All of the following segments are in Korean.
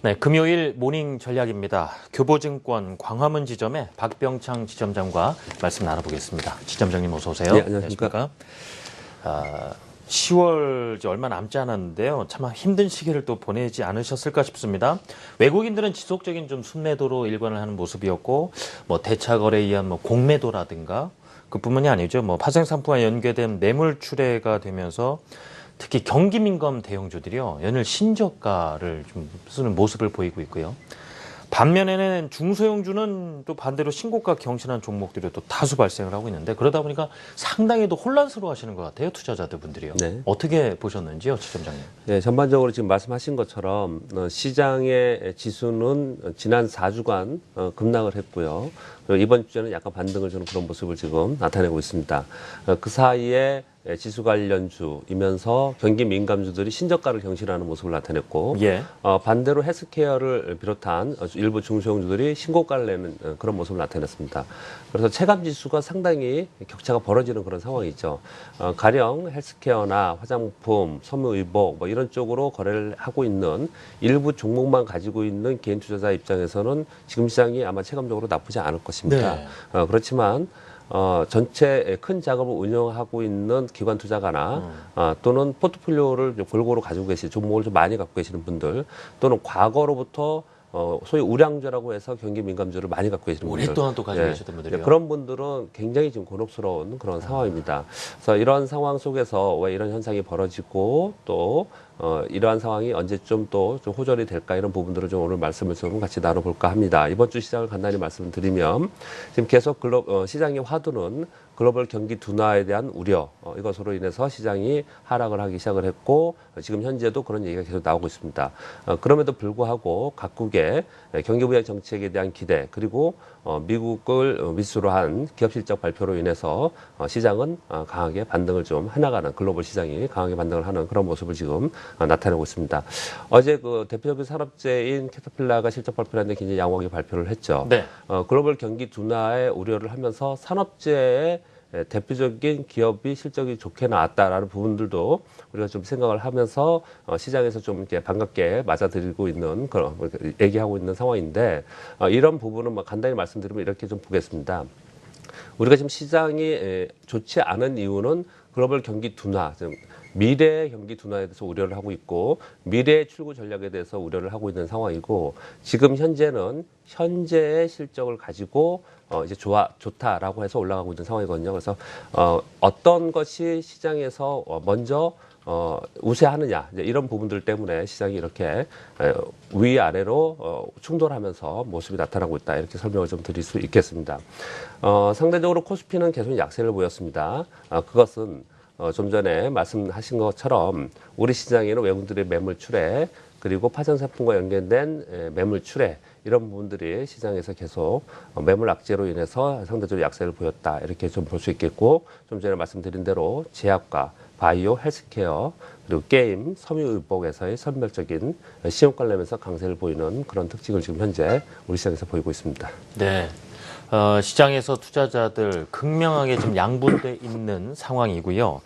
네, 금요일 모닝 전략입니다. 교보증권 광화문 지점의 박병창 지점장과 말씀 나눠보겠습니다. 지점장님 어서 오세요. 네, 안녕하십니까. 10월 이제 얼마 남지 않았는데요. 참 힘든 시기를 또 보내지 않으셨을까 싶습니다. 외국인들은 지속적인 좀 순매도로 일관을 하는 모습이었고, 뭐 대차 거래에 의한 뭐 공매도라든가 그뿐만이 아니죠. 뭐 파생상품과 연계된 매물 출회가 되면서 특히 경기 민감 대형주들이요 연일 신저가를 좀 쓰는 모습을 보이고 있고요. 반면에는 중소형주는 또 반대로 신고가 경신한 종목들이 또 다수 발생을 하고 있는데 그러다 보니까 상당히 또 혼란스러워하시는 것 같아요, 투자자들 분들이요. 네. 어떻게 보셨는지요, 지점장님? 네, 전반적으로 지금 말씀하신 것처럼 시장의 지수는 지난 4주간 급락을 했고요. 이번 주에는 약간 반등을 주는 그런 모습을 지금 나타내고 있습니다. 그 사이에 지수 관련주이면서 경기 민감주들이 신저가를 경신하는 모습을 나타냈고, 예. 반대로 헬스케어를 비롯한 일부 중소형주들이 신고가를 내는 그런 모습을 나타냈습니다. 그래서 체감 지수가 상당히 격차가 벌어지는 그런 상황이죠. 가령 헬스케어나 화장품, 섬유의복 뭐 이런 쪽으로 거래를 하고 있는 일부 종목만 가지고 있는 개인 투자자 입장에서는 지금 시장이 아마 체감적으로 나쁘지 않을 것입니다. 네. 그렇지만 전체 큰 작업을 운영하고 있는 기관 투자가나 또는 포트폴리오를 골고루 가지고 계신 종목을 좀 많이 갖고 계시는 분들 또는 과거로부터 소위 우량주라고 해서 경기 민감주를 많이 갖고 계시는 분들, 오랫동안 또 가지고 계셨던 분들이요. 그런 분들은 굉장히 지금 곤혹스러운 그런 상황입니다. 그래서 이런 상황 속에서 왜 이런 현상이 벌어지고 또 이러한 상황이 언제쯤 또 좀 호전이 될까 이런 부분들을 좀 오늘 말씀을 좀 같이 나눠볼까 합니다. 이번 주 시장을 간단히 말씀을 드리면 지금 계속 시장의 화두는 글로벌 경기 둔화에 대한 우려 이것으로 인해서 시장이 하락을 하기 시작을 했고 지금 현재도 그런 얘기가 계속 나오고 있습니다. 그럼에도 불구하고 각국의 경기 부양 정책에 대한 기대 그리고 미국을 밑으로 한 기업 실적 발표로 인해서 시장은 강하게 반등을 좀 해나가는 글로벌 시장이 강하게 반등을 하는 그런 모습을 지금 나타내고 있습니다. 어제 그 대표적인 산업재인 캐터필라가 실적 발표를 했는데 굉장히 양호하게 발표를 했죠. 네. 글로벌 경기 둔화에 우려를 하면서 산업재의 대표적인 기업이 실적이 좋게 나왔다라는 부분들도 우리가 좀 생각을 하면서 시장에서 좀 이렇게 반갑게 맞아들이고 있는 그런 얘기하고 있는 상황인데 이런 부분은 뭐 간단히 말씀드리면 이렇게 좀 보겠습니다. 우리가 지금 시장이 좋지 않은 이유는 글로벌 경기 둔화, 미래의 경기 둔화에 대해서 우려를 하고 있고 미래의 출구 전략에 대해서 우려를 하고 있는 상황이고 지금 현재는 현재의 실적을 가지고 이제 좋다라고 해서 올라가고 있는 상황이거든요. 그래서 어떤 것이 시장에서 먼저 우세하느냐 이런 부분들 때문에 시장이 이렇게 위아래로 충돌하면서 모습이 나타나고 있다 이렇게 설명을 좀 드릴 수 있겠습니다. 상대적으로 코스피는 계속 약세를 보였습니다. 그것은 좀 전에 말씀하신 것처럼 우리 시장에는 외국인들의 매물 출회 그리고 파생상품과 연계된 매물 출회 이런 부분들이 시장에서 계속 매물 악재로 인해서 상대적으로 약세를 보였다 이렇게 좀 볼 수 있겠고 좀 전에 말씀드린 대로 제약과 바이오, 헬스케어 그리고 게임, 섬유의복에서의 선별적인 시험 관련해서 강세를 보이는 그런 특징을 지금 현재 우리 시장에서 보이고 있습니다. 네. 시장에서 투자자들 극명하게 좀 양분돼 있는 상황이고요.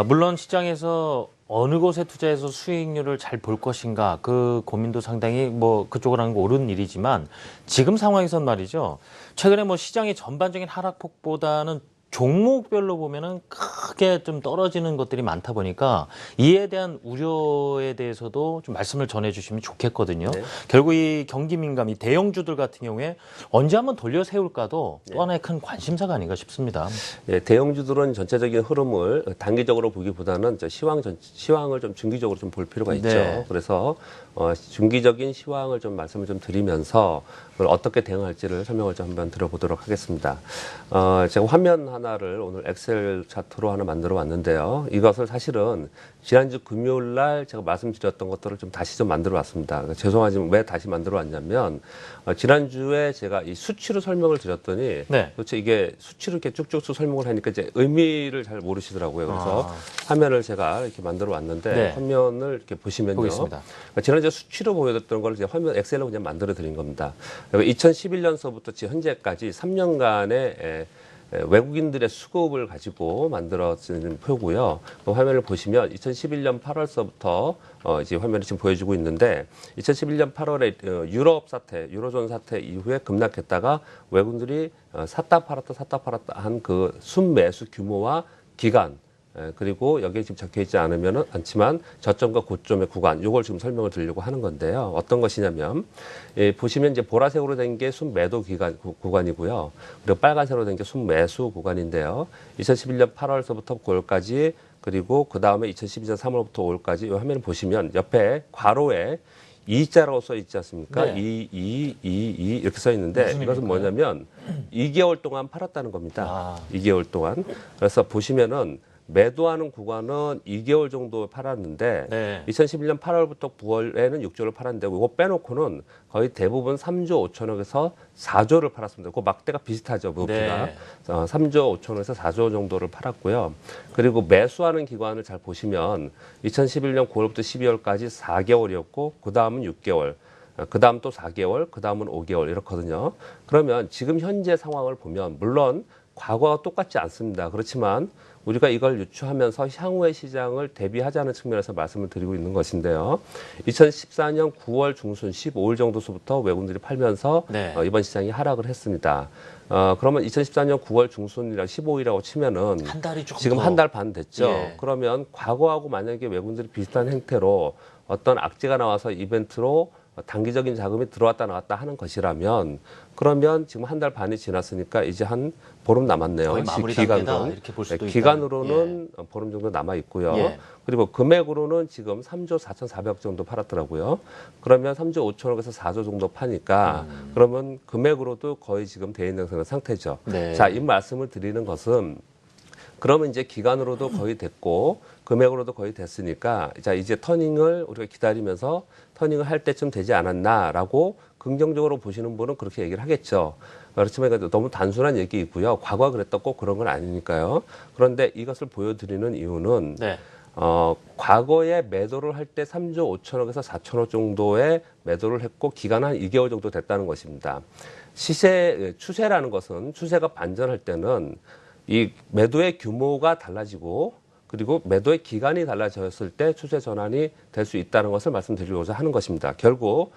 물론 시장에서 어느 곳에 투자해서 수익률을 잘 볼 것인가 그 고민도 상당히 뭐 그쪽으로 하는 거 옳은 일이지만 지금 상황에선 말이죠. 최근에 뭐 시장의 전반적인 하락폭보다는 종목별로 보면은 크게 좀 떨어지는 것들이 많다 보니까 이에 대한 우려에 대해서도 좀 말씀을 전해주시면 좋겠거든요. 네. 결국 이 경기 민감, 이 대형주들 같은 경우에 언제 한번 돌려 세울까도 또 하나의 큰 관심사가 아닌가 싶습니다. 예, 대형주들은 전체적인 흐름을 단기적으로 보기보다는 시황을 좀 중기적으로 좀 볼 필요가 있죠. 네. 그래서 중기적인 시황을 좀 말씀을 좀 드리면서 그걸 어떻게 대응할지를 설명을 좀 한번 들어보도록 하겠습니다. 제가 화면 하나를 오늘 엑셀 차트로 하나 만들어 왔는데요. 이것을 사실은 지난주 금요일 날 제가 말씀드렸던 것들을 좀 다시 좀 만들어 왔습니다. 죄송하지만 왜 다시 만들어 왔냐면 지난주에 제가 이 수치로 설명을 드렸더니 네. 도대체 이게 수치로 이렇게 쭉쭉 설명을 하니까 이제 의미를 잘 모르시더라고요. 그래서 화면을 제가 이렇게 만들어 왔는데 네. 화면을 이렇게 보시면요. 보겠습니다. 지난주에 수치로 보여줬던 걸 이제 화면 엑셀로 그냥 만들어 드린 겁니다. 2011년서부터 현재까지 3년간의 외국인들의 수급을 가지고 만들어진 표고요. 화면을 보시면 2011년 8월서부터 이제 화면이 지금 보여주고 있는데 2011년 8월에 유럽 사태, 유로존 사태 이후에 급락했다가 외국인들이 샀다 팔았다 한 그 순매수 규모와 기간 그리고 여기에 지금 적혀 있지 않지만 저점과 고점의 구간, 이걸 지금 설명을 드리려고 하는 건데요. 어떤 것이냐면, 보시면 이제 보라색으로 된 게 순매도 구간이고요. 그리고 빨간색으로 된 게 순매수 구간인데요. 2011년 8월서부터 9월까지, 그리고 그 다음에 2012년 3월부터 5월까지 이 화면을 보시면 옆에 괄호에 이자라고 써 있지 않습니까? 네. 이렇게 써 있는데 이것은 뭐냐면 2개월 동안 팔았다는 겁니다. 아. 2개월 동안. 그래서 보시면은 매도하는 구간은 2개월 정도 팔았는데 네. 2011년 8월부터 9월에는 6조를 팔았는데 이거 빼놓고는 거의 대부분 3조 5천억에서 4조를 팔았습니다. 그 막대가 비슷하죠. 무엇보다. 네. 3조 5천억에서 4조 정도를 팔았고요. 그리고 매수하는 기간을 잘 보시면 2011년 9월부터 12월까지 4개월이었고 그 다음은 6개월. 그 다음 또 4개월, 그 다음은 5개월 이렇거든요. 그러면 지금 현재 상황을 보면 물론 과거와 똑같지 않습니다. 그렇지만 우리가 이걸 유추하면서 향후의 시장을 대비하자는 측면에서 말씀을 드리고 있는 것인데요. 2014년 9월 중순 15일 정도서부터 외국인들이 팔면서 네. 이번 시장이 하락을 했습니다. 그러면 2014년 9월 중순이라 15일이라고 치면은 한 달이 조금 지금 더. 한 달 반 됐죠. 예. 그러면 과거하고 만약에 외국인들이 비슷한 행태로 어떤 악재가 나와서 이벤트로 단기적인 자금이 들어왔다 나갔다 하는 것이라면 그러면 지금 한 달 반이 지났으니까 이제 한 보름 남았네요. 거의 마무리 단계다 이렇게 볼 수도 있다. 기간으로는 보름 정도 남아 있고요. 예. 그리고 금액으로는 지금 3조 4,400억 정도 팔았더라고요. 그러면 3조 5천억에서 4조 정도 파니까 그러면 금액으로도 거의 지금 대인행선의 상태죠. 네. 자, 이 말씀을 드리는 것은 그러면 이제 기간으로도 거의 됐고 금액으로도 거의 됐으니까 자 이제 터닝을 우리가 기다리면서 터닝을 할 때쯤 되지 않았나라고 긍정적으로 보시는 분은 그렇게 얘기를 하겠죠. 그렇지만 이거 너무 단순한 얘기이고요. 과거가 그랬다 꼭 그런 건 아니니까요. 그런데 이것을 보여드리는 이유는 네. 과거에 매도를 할 때 3조 5천억에서 4천억 정도의 매도를 했고 기간 한 2개월 정도 됐다는 것입니다. 추세라는 것은 추세가 반전할 때는 이 매도의 규모가 달라지고 그리고 매도의 기간이 달라졌을 때 추세 전환이 될 수 있다는 것을 말씀드리고자 하는 것입니다. 결국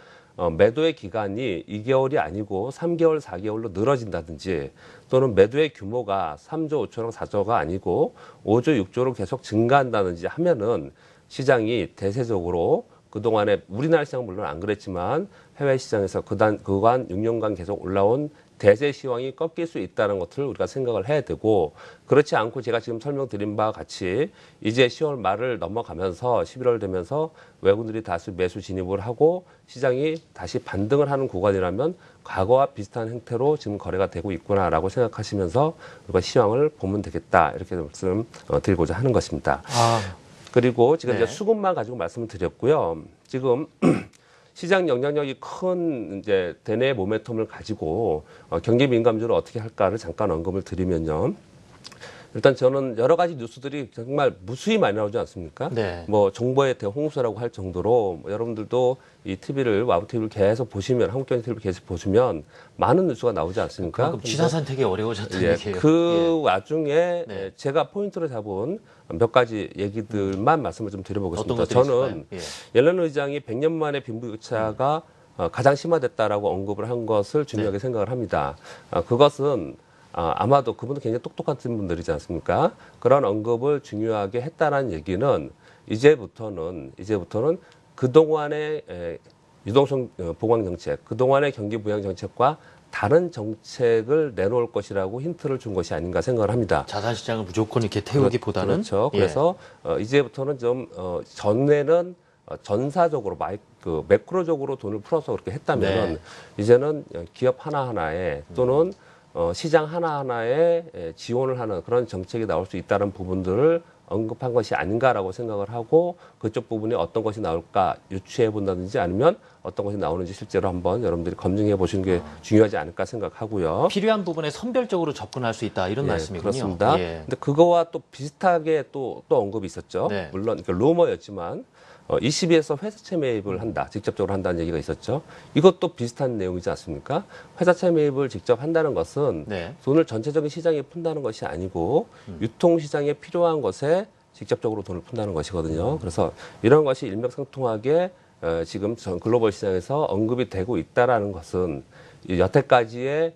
매도의 기간이 2개월이 아니고 3개월, 4개월로 늘어진다든지 또는 매도의 규모가 3조 5천억, 4조가 아니고 5조, 6조로 계속 증가한다든지 하면은 시장이 대세적으로 그동안에 우리나라 시장은 물론 안 그랬지만 해외 시장에서 그간 6년간 계속 올라온 대세 시황이 꺾일 수 있다는 것을 우리가 생각을 해야 되고 그렇지 않고 제가 지금 설명드린 바와 같이 이제 10월 말을 넘어가면서 11월 되면서 외국인들이 다시 매수 진입을 하고 시장이 다시 반등을 하는 구간이라면 과거와 비슷한 형태로 지금 거래가 되고 있구나라고 생각하시면서 우리가 시황을 보면 되겠다 이렇게 말씀 드리고자 하는 것입니다. 그리고 지금 네. 이제 수급만 가지고 말씀을 드렸고요. 지금 시장 영향력이 큰 이제 대내 모멘텀을 가지고 경기 민감주를 어떻게 할까를 잠깐 언급을 드리면요. 일단 저는 여러 가지 뉴스들이 정말 무수히 많이 나오지 않습니까? 네. 뭐 정보의 대홍수라고 할 정도로 여러분들도 이 TV를 와우 TV를 계속 보시면 한국경제 TV를 계속 보시면 많은 뉴스가 나오지 않습니까? 그만큼 지사 선택이 어려워졌다는 예, 얘기예요. 그 와중에 네. 제가 포인트를 잡은 몇 가지 얘기들만 말씀을 좀 드려보겠습니다. 어떤 것들이 저는 있을까요? 옐런 의장이 100년 만에 빈부격차가 가장 심화됐다라고 언급을 한 것을 중요하게 생각을 합니다. 그것은 아마도 그분도 굉장히 똑똑한 분들이지 않습니까? 그런 언급을 중요하게 했다는 얘기는 이제부터는 그동안의 유동성 보강 정책, 그동안의 경기 부양 정책과 다른 정책을 내놓을 것이라고 힌트를 준 것이 아닌가 생각을 합니다. 자산 시장을 무조건 이렇게 태우기보다는 그렇죠. 예. 그래서 이제부터는 좀 전에는 전사적으로 매크로적으로 돈을 풀어서 그렇게 했다면은 네. 이제는 기업 하나하나에 또는 시장 하나하나에 지원을 하는 그런 정책이 나올 수 있다는 부분들을 언급한 것이 아닌가라고 생각을 하고 그쪽 부분에 어떤 것이 나올까 유추해 본다든지 아니면 어떤 것이 나오는지 실제로 한번 여러분들이 검증해 보시는 게 중요하지 않을까 생각하고요. 필요한 부분에 선별적으로 접근할 수 있다 이런 예, 말씀이군요. 그렇습니다. 예. 근데 그거와 또 비슷하게 또 언급이 있었죠. 네. 물론 루머였지만 ECB에서 회사채 매입을 한다, 직접적으로 한다는 얘기가 있었죠. 이것도 비슷한 내용이지 않습니까? 회사채 매입을 직접 한다는 것은 네. 돈을 전체적인 시장에 푼다는 것이 아니고 유통시장에 필요한 것에 직접적으로 돈을 푼다는 것이거든요. 그래서 이런 것이 일맥상통하게 지금 전 글로벌 시장에서 언급이 되고 있다라는 것은 이 여태까지의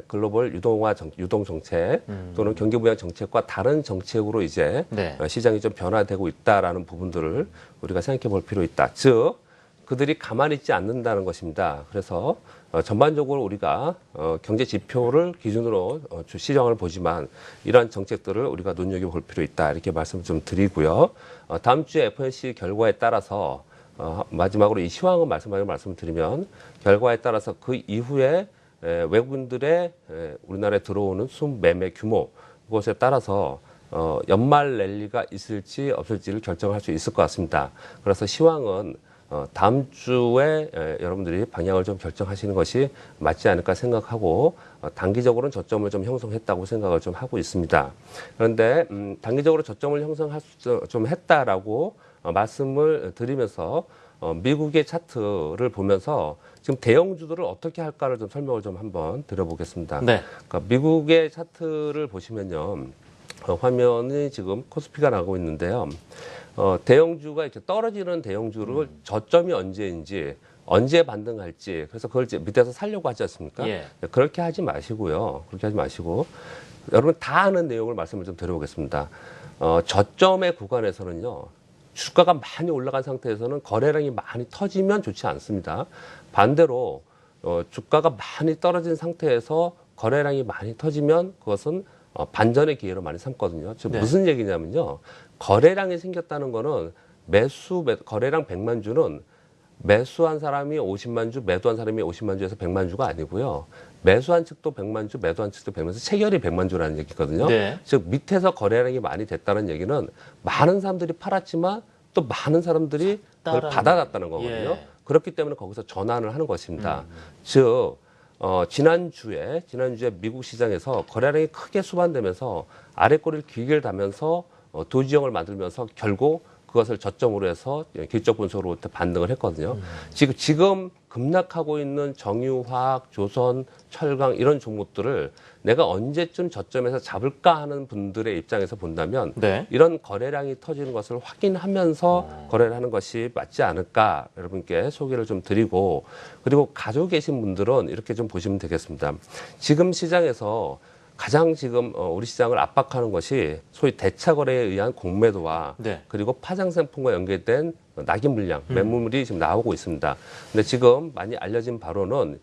글로벌 유동 정책 또는 경기 부양 정책과 다른 정책으로 이제 네. 시장이 좀 변화되고 있다라는 부분들을 우리가 생각해 볼 필요 있다. 즉 그들이 가만히 있지 않는다는 것입니다. 그래서 전반적으로 우리가 경제 지표를 기준으로 시장을 보지만 이러한 정책들을 우리가 눈여겨볼 필요 있다. 이렇게 말씀을 좀 드리고요. 다음 주에 FOMC 결과에 따라서 마지막으로 이 시황은 말씀을 드리면 결과에 따라서 그 이후에 외국인들의 우리나라에 들어오는 순매매 규모 그것에 따라서 연말 랠리가 있을지 없을지를 결정할 수 있을 것 같습니다. 그래서 시황은 다음 주에 여러분들이 방향을 좀 결정하시는 것이 맞지 않을까 생각하고 단기적으로는 저점을 좀 형성했다고 생각을 좀 하고 있습니다. 그런데 단기적으로 저점을 형성할 수 좀 했다라고 말씀을 드리면서 미국의 차트를 보면서 지금 대형주들을 어떻게 할까를 좀 설명을 좀 한번 드려보겠습니다. 네. 그러니까 미국의 차트를 보시면요. 화면이 지금 코스피가 나오고 있는데요. 대형주가 이렇게 떨어지는 대형주를 저점이 언제인지 언제 반등할지 그래서 그걸 이제 밑에서 살려고 하지 않습니까? 예. 그렇게 하지 마시고요. 그렇게 하지 마시고 여러분 다 아는 내용을 말씀을 좀 드려보겠습니다. 저점의 구간에서는요. 주가가 많이 올라간 상태에서는 거래량이 많이 터지면 좋지 않습니다. 반대로 주가가 많이 떨어진 상태에서 거래량이 많이 터지면 그것은 반전의 기회로 많이 삼거든요. 즉 네. 무슨 얘기냐면요. 거래량이 생겼다는 거는 거래량 100만 주는 매수한 사람이 50만 주, 매도한 사람이 50만 주에서 100만 주가 아니고요. 매수한 측도 100만 주, 매도한 측도 100만 주, 체결이 100만 주라는 얘기거든요. 네. 즉 밑에서 거래량이 많이 됐다는 얘기는 많은 사람들이 팔았지만 또 많은 사람들이 그걸 받아놨다는 거거든요. 예. 그렇기 때문에 거기서 전환을 하는 것입니다. 즉 지난주에 미국 시장에서 거래량이 크게 수반되면서 아래 꼬리를 길게 달면서 도지형을 만들면서 결국 그것을 저점으로 해서 기술적 분석으로 반등을 했거든요. 지금 급락하고 있는 정유화학, 조선, 철강 이런 종목들을 내가 언제쯤 저점에서 잡을까 하는 분들의 입장에서 본다면 네. 이런 거래량이 터지는 것을 확인하면서 거래를 하는 것이 맞지 않을까 여러분께 소개를 좀 드리고 그리고 가지고 계신 분들은 이렇게 좀 보시면 되겠습니다. 지금 시장에서 가장 지금 우리 시장을 압박하는 것이 소위 대차 거래에 의한 공매도와 네. 그리고 파장 상품과 연계된 낙인 물량, 매물이 지금 나오고 있습니다. 근데 지금 많이 알려진 바로는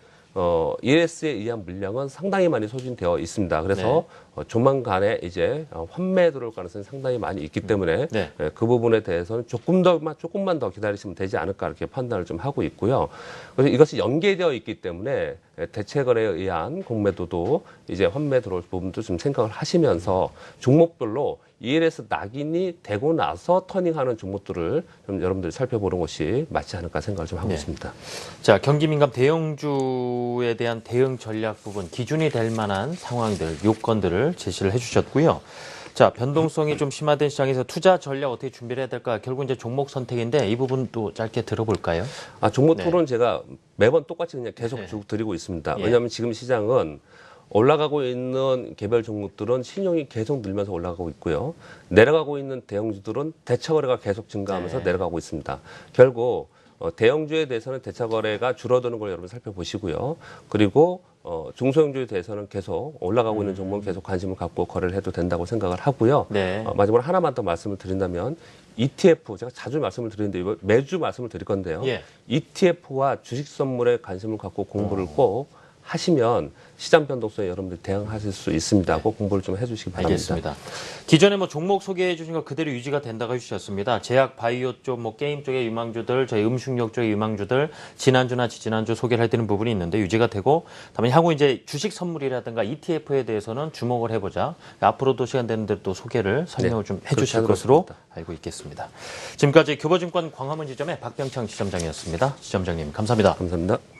ES에 의한 물량은 상당히 많이 소진되어 있습니다. 그래서 조만간에 이제 환매 들어올 가능성이 상당히 많이 있기 때문에 네. 그 부분에 대해서는 조금만 더 기다리시면 되지 않을까 이렇게 판단을 좀 하고 있고요. 그래서 이것이 연계되어 있기 때문에 대체 거래에 의한 공매도도 이제 환매 들어올 부분도 좀 생각을 하시면서 종목별로 ELS 낙인이 되고 나서 터닝하는 종목들을 좀 여러분들이 살펴보는 것이 맞지 않을까 생각을 좀 하고 네. 있습니다. 자, 경기 민감 대형주에 대한 대응 전략 부분 기준이 될 만한 상황들, 요건들을 제시를 해주셨고요. 자, 변동성이 좀 심화된 시장에서 투자 전략 어떻게 준비를 해야 될까? 결국 이제 종목 선택인데 이 부분도 짧게 들어볼까요? 종목 네. 토론 제가 매번 똑같이 그냥 계속 쭉 드리고 있습니다. 예. 왜냐하면 지금 시장은 올라가고 있는 개별 종목들은 신용이 계속 늘면서 올라가고 있고요. 내려가고 있는 대형주들은 대차 거래가 계속 증가하면서 네. 내려가고 있습니다. 결국 대형주에 대해서는 대차 거래가 줄어드는 걸 여러분 살펴보시고요. 그리고 중소형주에 대해서는 계속 올라가고 있는 종목은 계속 관심을 갖고 거래를 해도 된다고 생각을 하고요. 네. 마지막으로 하나만 더 말씀을 드린다면 ETF 제가 자주 말씀을 드리는데 이거 매주 말씀을 드릴 건데요. 예. ETF와 주식 선물에 관심을 갖고 공부를 꼭 하시면 시장 변동성에 여러분들 대응하실 수 있습니다. 꼭 공부를 좀 해주시기 바랍니다. 알겠습니다. 기존에 뭐 종목 소개해 주신 거 그대로 유지가 된다고 해주셨습니다. 제약, 바이오 쪽, 뭐 게임 쪽의 유망주들, 저희 음식료 쪽의 유망주들 지난주나 지난주 소개를 해드리는 부분이 있는데 유지가 되고, 다음에 향후 이제 주식 선물이라든가 ETF에 대해서는 주목을 해보자. 앞으로도 시간 되는 대로 또 소개를 설명을 좀 해주실 그렇게 것으로 하도록 알고 있겠습니다. 지금까지 교보증권 광화문 지점의 박병창 지점장이었습니다. 지점장님 감사합니다. 감사합니다.